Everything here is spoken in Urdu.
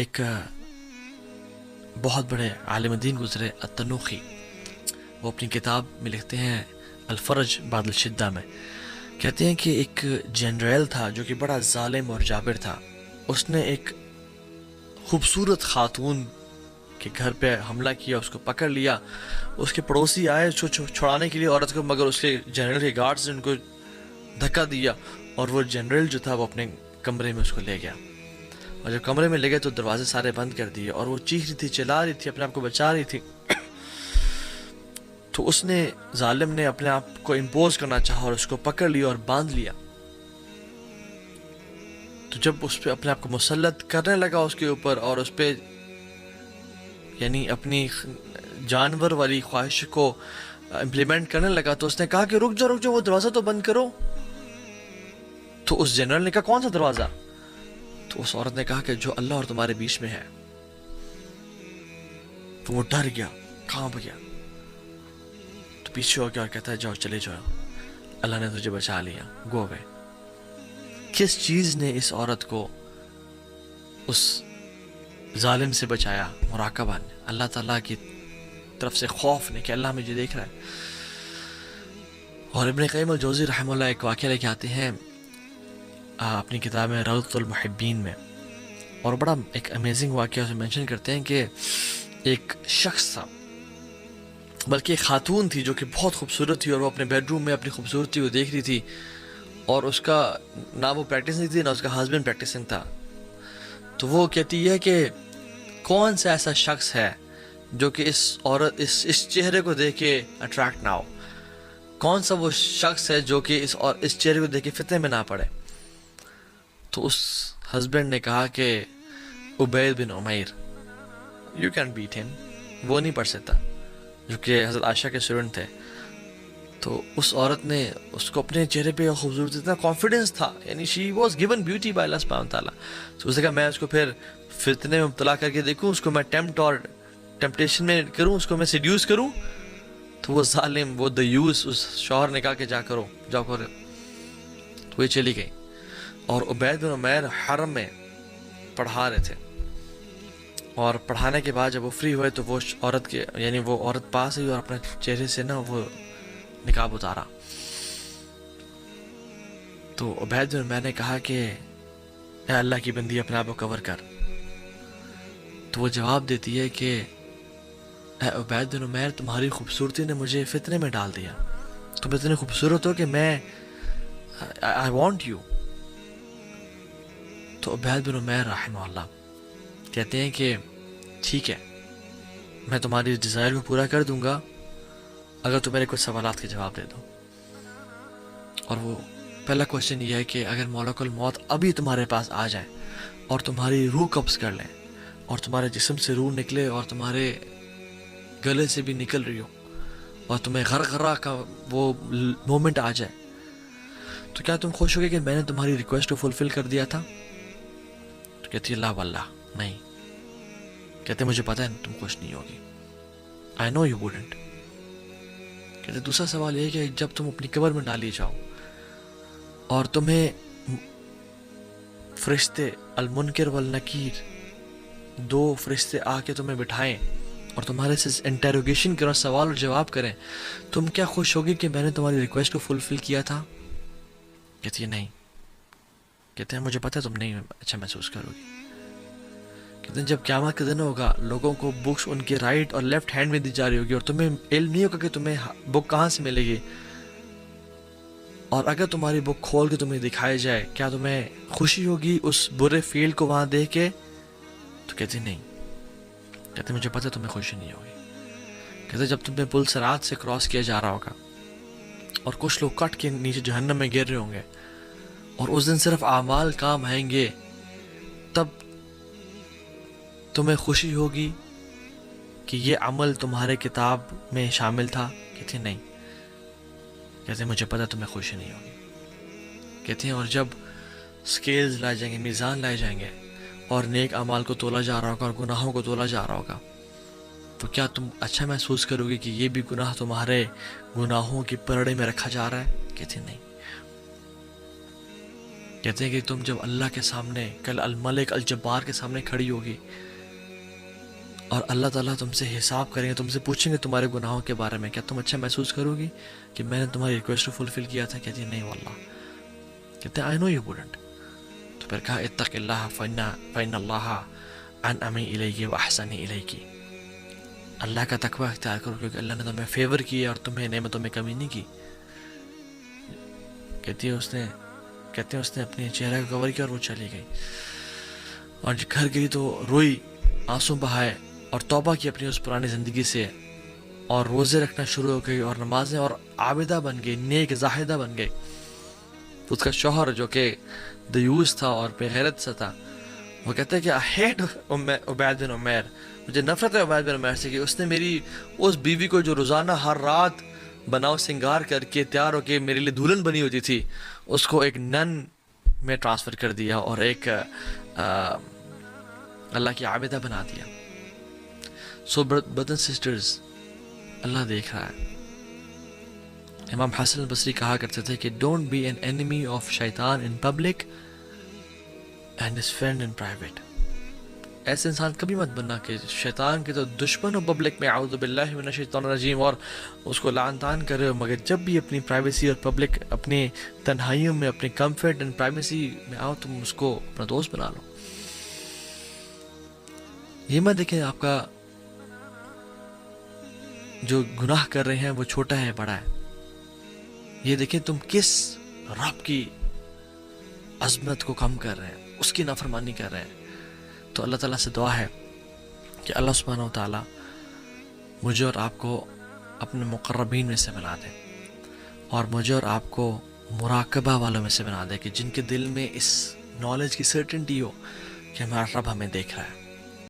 ایک بہت بڑے عالم دین گزرے التنوخی، وہ اپنی کتاب میں لکھتے ہیں الفرج بعد الشدہ میں، کہتے ہیں کہ ایک جنرل تھا جو کہ بڑا ظالم اور جابر تھا. اس نے ایک خوبصورت خاتون کے گھر پہ حملہ کیا، اس کو پکڑ لیا. اس کے پڑوسی آئے اس کو چھڑانے کے لیے عورت کو، مگر اس کے جنرل کے گارڈز نے ان کو دھکا دیا اور وہ جنرل جو تھا وہ اپنے کمرے میں اس کو لے گیا. اور جب کمرے میں لے گئے تو دروازے سارے بند کر دیے اور وہ چیخ رہی تھی، چلا رہی تھی، اپنے آپ کو بچا رہی تھی. تو اس نے ظالم نے اپنے آپ کو امپوز کرنا چاہا اور اس کو پکڑ لیا اور باندھ لیا. تو جب اس پہ اپنے آپ کو مسلط کرنے لگا اس کے اوپر اور اس پہ یعنی اپنی جانور والی خواہش کو امپلیمنٹ کرنے لگا، تو اس نے کہا کہ رک جاؤ وہ دروازہ تو بند کرو. تو اس جنرل نے کہا کون سا دروازہ؟ تو اس عورت نے کہا کہ جو اللہ اور تمہارے بیچ میں ہے. تو وہ ڈر گیا، کہاں پہ گیا، تو پیچھے ہو گیا اور کہتا ہے جاؤ چلے جاؤ، اللہ نے تجھے بچا لیا، گو گئے. کس چیز نے اس عورت کو اس ظالم سے بچایا؟ مراقبہ نے، اللہ تعالیٰ کی طرف سے خوف نے کہ اللہ مجھے دیکھ رہا ہے. اور ابن قیم الجوزی رحمہ اللہ ایک واقعہ لے کے آتے ہیں اپنی کتاب میں روضۃ المحبین میں، اور بڑا ایک امیزنگ واقعہ اسے مینشن کرتے ہیں کہ ایک شخص تھا، بلکہ ایک خاتون تھی جو کہ بہت خوبصورت تھی، اور وہ اپنے بیڈ روم میں اپنی خوبصورتی کو دیکھ رہی تھی، اور اس کا نہ وہ پریکٹسنگ تھی نہ اس کا ہسبینڈ پریکٹسنگ تھا. تو وہ کہتی ہے کہ کون سا ایسا شخص ہے جو کہ اس عورت اس چہرے کو دیکھ کے اٹریکٹ نہ ہو؟ کون سا وہ شخص ہے جو کہ اس چہرے کو دیکھ کے فتنے میں نہ پڑے؟ تو اس ہسبینڈ نے کہا کہ عبید بن عمیر، یو کین بیٹ ہم، وہ نہیں پڑھ سکتا، جو کہ حضرت عائشہ کے اسٹوڈنٹ تھے. تو اس عورت نے اس کو اپنے چہرے پہ خوبصورتی، اتنا کانفیڈنس تھا، یعنی she was given beauty by اللہ سبحانہ تعالیٰ. تو اس نے کہا میں اس کو پھر فتنے میں مبتلا کر کے دیکھوں، اس کو میں ٹیمپٹیشن میں کروں، اس کو میں سیڈیوس کروں. تو وہ ظالم، وہ دیوس، اس شوہر نے کہا کہ جاؤ کرو. تو وہ چلی گئی، اور عبید بن عمیر حرم میں پڑھا رہے تھے، اور پڑھانے کے بعد جب وہ فری ہوئے تو وہ عورت پاس ہوئی اور اپنے چہرے سے نا وہ نقاب اتارا. تو عبید بن عمیر نے کہا کہ اے اللہ کی بندی اپنے آپ کو کور کر. تو وہ جواب دیتی ہے کہ اے عبید بن عمیر، تمہاری خوبصورتی نے مجھے فتنے میں ڈال دیا، تم اتنے خوبصورت ہو کہ میں I want you. تو عبید بن عمیر رحمہ اللہ کہتے ہیں کہ ٹھیک ہے، میں تمہاری ڈیزائر کو پورا کر دوں گا اگر تم میرے کچھ سوالات کے جواب دے دو. اور وہ پہلا کوشچن یہ ہے کہ اگر ملک الموت ابھی تمہارے پاس آ جائے اور تمہاری روح قبض کر لیں اور تمہارے جسم سے روح نکلے اور تمہارے گلے سے بھی نکل رہی ہو اور تمہیں غرغرہ کا وہ مومنٹ آ جائے، تو کیا تم خوش ہوگے کہ میں نے تمہاری ریکویسٹ کو فلفل کر دیا تھا؟ تو کہتی اللہ واللہ نہیں. کہتے مجھے پتہ ہے تم خوش نہیں ہوگی، I know you wouldn't. کہتے دوسرا سوال یہ ہے کہ جب تم اپنی قبر میں ڈالی جاؤ اور تمہیں فرشتے المنکر والنکیر، دو فرشتے آ کے تمہیں بٹھائیں اور تمہارے سے انٹیروگیشن کریں، سوال اور جواب کریں، تم کیا خوش ہوگی کہ میں نے تمہاری ریکویسٹ کو فلفل کیا تھا؟ کہتی ہے نہیں. کہتے ہیں مجھے پتہ ہے تم نہیں اچھا محسوس کرو گی. کہتے ہیں جب قیامت کا دن ہوگا، لوگوں کو بکس ان کے رائٹ اور لیفٹ ہینڈ میں دی جا رہی ہوگی اور تمہیں علم نہیں ہوگا کہ تمہیں بک کہاں سے ملے گی، اور اگر تمہاری بک کھول کے تمہیں دکھائی جائے کیا تمہیں خوشی ہوگی اس برے فیلڈ کو وہاں دیکھ کے؟ تو کہتی نہیں. کہتے مجھے پتہ تمہیں خوشی نہیں ہوگی. کہتے جب تمہیں پل صراط سے کراس کیا جا رہا ہوگا اور کچھ لوگ کٹ کے نیچے جہنم میں گر رہے ہوں گے اور اس دن صرف اعمال کام آئیں گے، تب تمہیں خوشی ہوگی کہ یہ عمل تمہارے کتاب میں شامل تھا؟ کہتے نہیں. کہتے مجھے پتہ تمہیں خوشی نہیں ہوگی. کہتے ہیں اور جب سکیلز لائے جائیں گے، میزان لائے جائیں گے اور نیک اعمال کو تولا جا رہا ہوگا اور گناہوں کو تولا جا رہا ہوگا، تو کیا تم اچھا محسوس کرو گے کہ یہ بھی گناہ تمہارے گناہوں کی پرڑے میں رکھا جا رہا ہے؟ کہتے نہیں. کہتے ہیں کہ تم جب اللہ کے سامنے کل الملک الجبار کے سامنے کھڑی ہوگی اور اللہ تعالیٰ تم سے حساب کریں گے، تم سے پوچھیں گے تمہارے گناہوں کے بارے میں، کیا تم اچھا محسوس کرو گی کہ میں نے تمہاری ریکویسٹ کو فلفل کیا تھا؟ کہتی ہے نہیں واللہ. کہتے ہیں آئی نو یو وڈنٹ. تو پھر کہا اتق اللہ فإن اللہ انعم الیک واحسن الیک. اللہ کا تقوی اختیار کرو کیونکہ اللہ نے تمہیں فیور کیا اور تمہیں نعمتوں میں کمی نہیں کی. کہتے ہیں اس نے اپنے چہرہ کو کور کیا اور وہ چلی گئی، اور جب گھر گئی تو روئی، آنسو بہائے اور توبہ کی اپنی اس پرانی زندگی سے، اور روزے رکھنا شروع ہو گئی اور نمازیں، اور عابدہ بن گئی، نیک زاہدہ بن گئی. اس کا شوہر جو کہ دیوس تھا اور بے غیرت سا تھا، وہ کہتا ہے کہ I hate عبید بن عمیر، مجھے نفرت ہے عبید بن عمیر سے کہ اس نے میری اس بیوی کو جو روزانہ ہر رات بناؤ سنگار کر کے تیار ہو کے میرے لیے دلہن بنی ہوتی تھی، اس کو ایک نن میں ٹرانسفر کر دیا اور ایک اللہ کی عابدہ بنا دیا. سو برادرز سسٹرز، اللہ دیکھ رہا ہے. امام حسن البصری کہا کرتے تھے کہ don't be an enemy of شیطان in public and his friend in private. ایسے انسان کبھی مت بننا کہ شیطان کے تو دشمن ہو پبلک میں، اعوذ باللہ من الشیطان الرجیم، اور اس کو لعن طعن کرے، مگر جب بھی اپنی پرائیویسی اور پبلک اپنی تنہائیوں میں اپنے کمفرٹ اینڈ پرائیویسی میں آؤ تم اس کو اپنا دوست بنا لو. یہ مت دیکھیں آپ کا جو گناہ کر رہے ہیں وہ چھوٹا ہے بڑا ہے، یہ دیکھیں تم کس رب کی عظمت کو کم کر رہے ہیں، اس کی نافرمانی کر رہے ہیں. تو اللہ تعالیٰ سے دعا ہے کہ اللہ سبحانہ و تعالیٰ مجھے اور آپ کو اپنے مقربین میں سے بنا دے، اور مجھے اور آپ کو مراقبہ والوں میں سے بنا دے کہ جن کے دل میں اس نالج کی سرٹنٹی ہو کہ ہمارا رب ہمیں دیکھ رہا ہے.